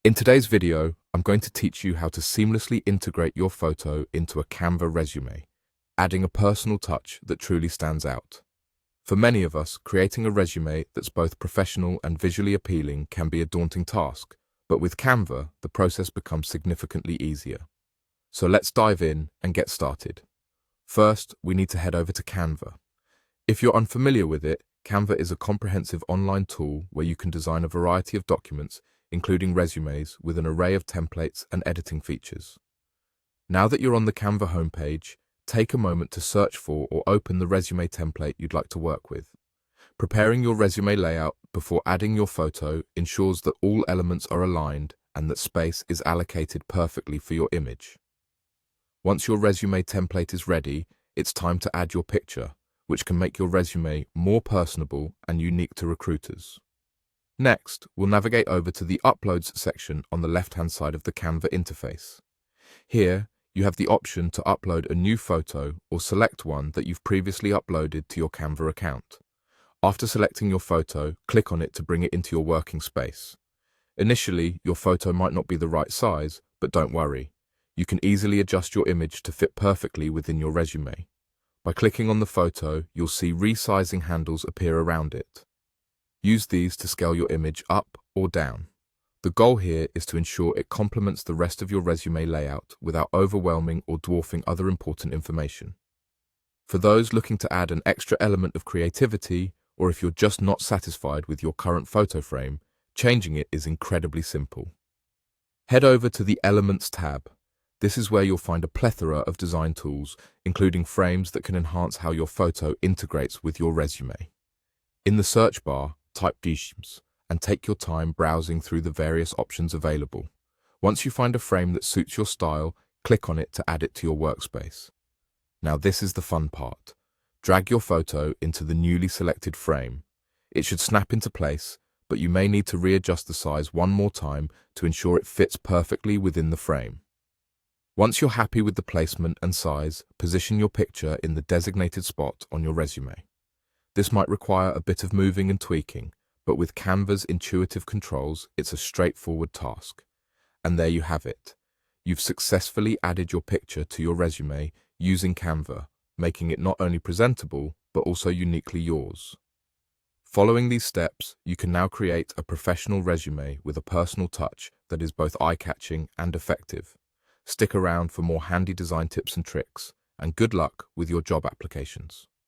In today's video, I'm going to teach you how to seamlessly integrate your photo into a Canva resume, adding a personal touch that truly stands out. For many of us, creating a resume that's both professional and visually appealing can be a daunting task, but with Canva, the process becomes significantly easier. So let's dive in and get started. First, we need to head over to Canva. If you're unfamiliar with it, Canva is a comprehensive online tool where you can design a variety of documents, including resumes, with an array of templates and editing features. Now that you're on the Canva homepage, take a moment to search for or open the resume template you'd like to work with. Preparing your resume layout before adding your photo ensures that all elements are aligned and that space is allocated perfectly for your image. Once your resume template is ready, it's time to add your picture, which can make your resume more personable and unique to recruiters. Next, we'll navigate over to the Uploads section on the left-hand side of the Canva interface. Here, you have the option to upload a new photo or select one that you've previously uploaded to your Canva account. After selecting your photo, click on it to bring it into your working space. Initially, your photo might not be the right size, but don't worry. You can easily adjust your image to fit perfectly within your resume. By clicking on the photo, you'll see resizing handles appear around it. Use these to scale your image up or down. The goal here is to ensure it complements the rest of your resume layout without overwhelming or dwarfing other important information. For those looking to add an extra element of creativity, or if you're just not satisfied with your current photo frame, changing it is incredibly simple. Head over to the Elements tab. This is where you'll find a plethora of design tools, including frames that can enhance how your photo integrates with your resume. In the search bar, type themes and take your time browsing through the various options available. Once you find a frame that suits your style, click on it to add it to your workspace. Now this is the fun part. Drag your photo into the newly selected frame. It should snap into place, but you may need to readjust the size one more time to ensure it fits perfectly within the frame. Once you're happy with the placement and size, position your picture in the designated spot on your resume. This might require a bit of moving and tweaking, but with Canva's intuitive controls, it's a straightforward task. And there you have it. You've successfully added your picture to your resume using Canva, making it not only presentable, but also uniquely yours. Following these steps, you can now create a professional resume with a personal touch that is both eye-catching and effective. Stick around for more handy design tips and tricks, and good luck with your job applications.